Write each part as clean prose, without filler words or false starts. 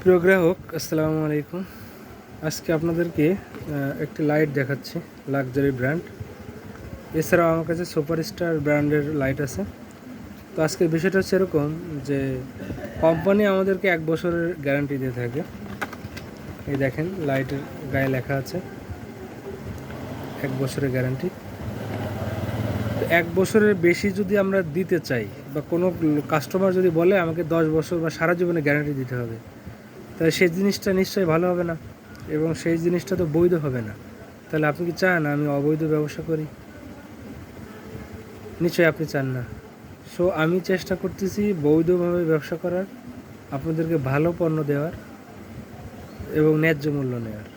প্রিয় গ্রাহক, আসসালামু আলাইকুম। আজকে আপনাদেরকে একটি লাইট দেখাচ্ছি, লাক্সারি ব্র্যান্ড। এছাড়াও আমার কাছে সুপারস্টার ব্র্যান্ডের লাইট আছে। তো আজকের বিষয়টা হচ্ছে এরকম যে কোম্পানি আমাদেরকে 1 বছরের গ্যারান্টি দিয়ে থাকে। এই দেখেন, লাইটের গায়ে লেখা আছে 1 বছরের গ্যারান্টি। তো 1 বছরের বেশি যদি আমরা দিতে চাই বা কোনো কাস্টমার যদি বলে আমাকে 10 বছর বা সারা জীবনে গ্যারান্টি দিতে হবে, তাহলে সেই জিনিসটা নিশ্চয়ই ভালো হবে না এবং সেই জিনিসটা তো বৈধ হবে না। তাহলে আপনি কি চান আমি অবৈধ ব্যবসা করি? নিশ্চয়ই আপনি চান না। সো আমি চেষ্টা করতেছি বৈধভাবে ব্যবসা করার, আপনাদেরকে ভালো পণ্য দেওয়ার এবং ন্যায্য মূল্য নেওয়ার।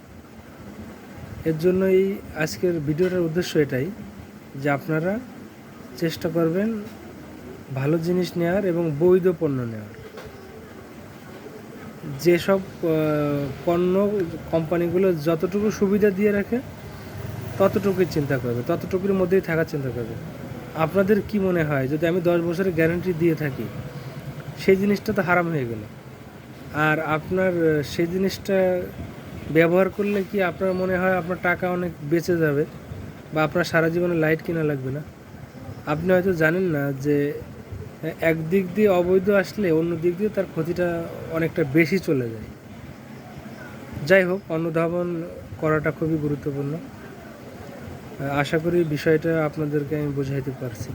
এর জন্যই আজকের ভিডিওটার উদ্দেশ্য এটাই যে আপনারা চেষ্টা করবেন ভালো জিনিস নেওয়ার এবং বৈধ পণ্য নেওয়ার। যেসব পণ্য কোম্পানিগুলো যতটুকু সুবিধা দিয়ে রাখে ততটুকুই চিন্তা করবে, ততটুকুর মধ্যেই থাকার চিন্তা করবে। আপনাদের কি মনে হয় যদি আমি 10 বছরের গ্যারান্টি দিয়ে থাকি, সেই জিনিসটা তো হারাম হয়ে গেল। আর আপনার সেই জিনিসটা ব্যবহার করলে কি আপনার মনে হয় আপনার টাকা অনেক বেঁচে যাবে বা আপনার সারা জীবনে লাইট কিনা লাগবে না? আপনি হয়তো জানেন না যে একদিক দিয়ে অবৈধ আসলে অন্য দিক দিয়ে তার ক্ষতিটা অনেকটা বেশি চলে যায়। যাই হোক, অনুধাবন করাটা খুবই গুরুত্বপূর্ণ। আশা করি বিষয়টা আপনাদেরকে আমি বোঝাইতে পারছি।